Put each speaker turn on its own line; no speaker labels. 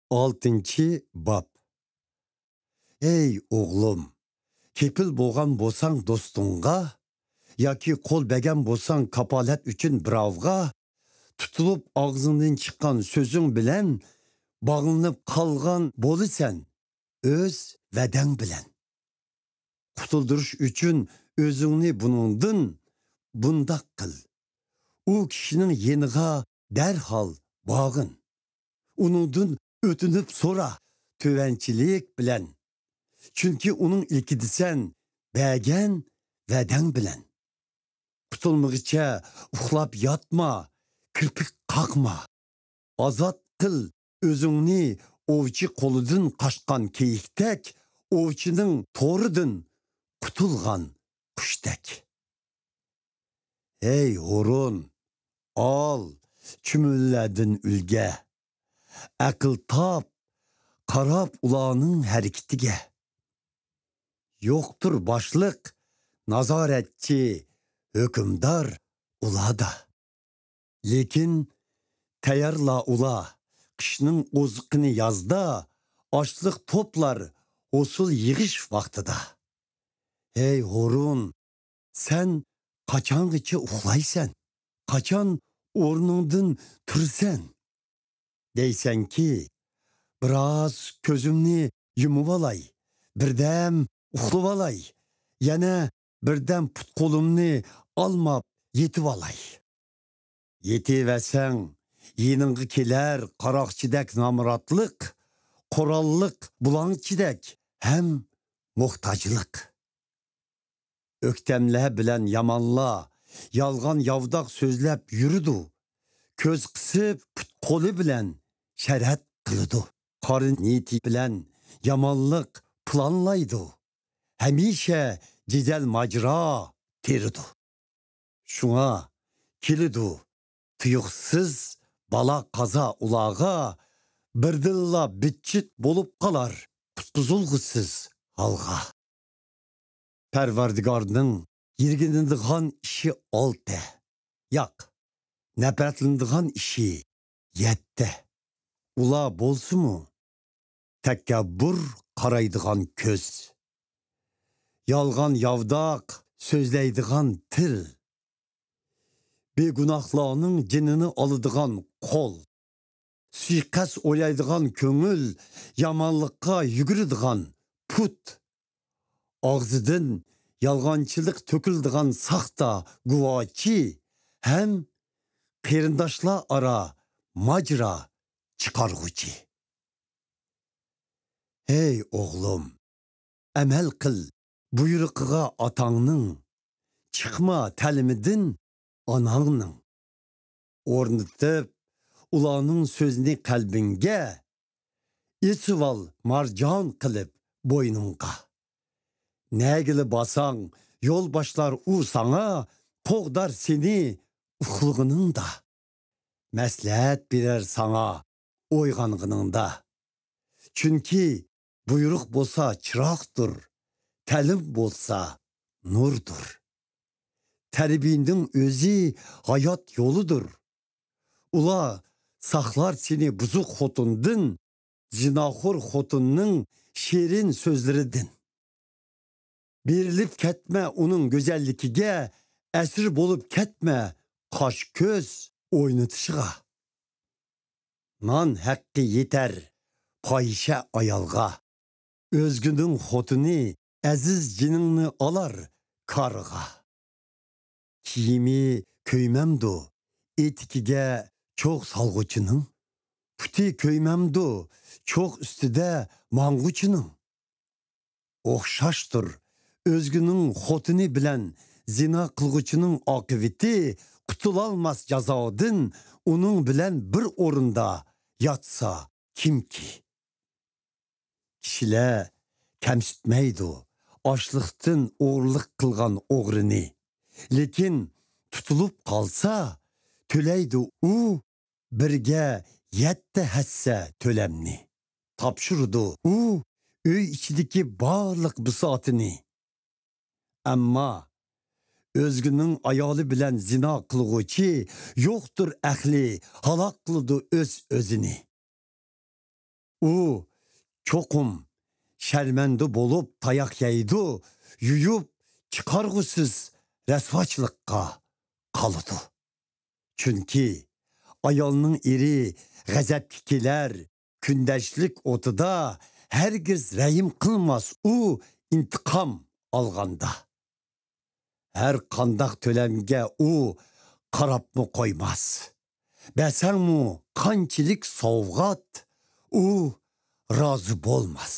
6 bab. Ey oğlum, kepil bolgan bolsang dostunga, yoki qo'l bergan bolsang kapolat uchun birovga, tutilib og'zingdan chiqqan so'zing bilan bog'lanib qolgan bo'lasan o'z vadang bilan. Qutuldirish uchun o'zingni buningdan bundoq qil. U kishining yeniga darhol bog'in. Uningdan o'tinib so'ra, tövənçilik bilan. Çünkü onun ilkidisən bəgən vədəng bilən. Qutulmağıça uxlab yatma, kirpik qaqma. Azad qıl özünni ovçı qoludun qaşqan keyiktek, ovçının torudan qutulğan quştek. Hey horun, al, çümüllədin ülge. Akıl tap, qarab ulanın hərəkətige. Yoktur başlık, nazaretçi, hükümdar ulada. Lekin tayarla ula, kışının ozıqını yazda, açlık toplar, osul yığış vaxtıda. Hey horun, sen kaçan gıçı uxlaysan, kaçan ornundan türsen. Deysen ki, biraz közümni yumup alay, birdem uxlub alay, yana birden put qo'limni almab yetib alay. Yetiversen yeningga kelar qaroqchidek namratlık, qorallık bulangchidek hem muhtajlık. Öktemler bilen yamanla, yalgan yavdaq sözlep yürüdü. Köz qısıp put qolu bilen şərət qılıdı. Qarın niyeti bilen yamanlık planlaydı. Həmişə cidel macra teridu. Şuna kilidu, tuyuqsız bala qaza ulağa, birdilla bitçit bolup qalar, qutquzulğusuz halğa. Pərverdigarının yirgindiğan işi altı, yak, nəpətlindiğan işi yette. Ula bolsu mu? Təkkəbbur qaraydiğan köz. Yalgan yavdaq sözleydiğan til. Begunahlarının cinini alıdığan kol. Suiqas oylaydiğan köngül, yamanlıqqa yuguridiğan put. Ağzıdın yalgançılık töküldüğün saxta guvaçi, hem qerindaşla ara macra çıkarğucu. Hey oğlum, əməl qıl buyruğuna atağının, çıkma təlimidin anağının. Ornitıp ulanın sözünü kalbinge, İsival marcan qılıp boynunga. Nəgili basan yol başlar u sana, toğdar seni uxluğunun da. Məsləhət birer sana oyğanğının da. Çünkü buyruq bolsa çıraqdır, təlim bolsa nurdur. Tərbiyinin özü hayat yoludur. Ula saxlar seni buzuq xotundun, zinaxor xotunun şirin sözləridin. Berilip ketme onun güzellikige, esir bolup ketme kaş köz oynatışıga. Nan hakkı yeter payişe ayalga. Özgünün xotunu aziz cinini alar karga. Kiyimi köymemdu, etikige çok salgıçının. Puti köymemdu, çok üstüde manguçının. Oxşaştır özgünün xotunu bilen zina qılğıçının akıbeti, qutulalmaz cazadın onun bilen bir orunda yatsa kim ki? Kişiler kemsitmeydu, açlıqtın oğurluq qılğan oğrını. Lekin tutulup qalsa, töleydi u birge yette hesse tölemni. Tapşırdı u öy içideki barlıq bisatini. Amma özgünün ayalı bilen zina qılğıçı, yoktur əxli halak qılıdı öz özini. u cho'qim sharmanda bo'lib tayoq yeydi, yuyib chiqarg'usiz rasvochilikqa qoladi. Chunki ayolning eri g'azabga kelar, kundashlik o'tida hergiz rahim qilmas u intiqom olganda. Her qandaq tölemge u qarabmı qo'ymas. Bəsənmu qançilik sovg'at u rozi bo'lmas.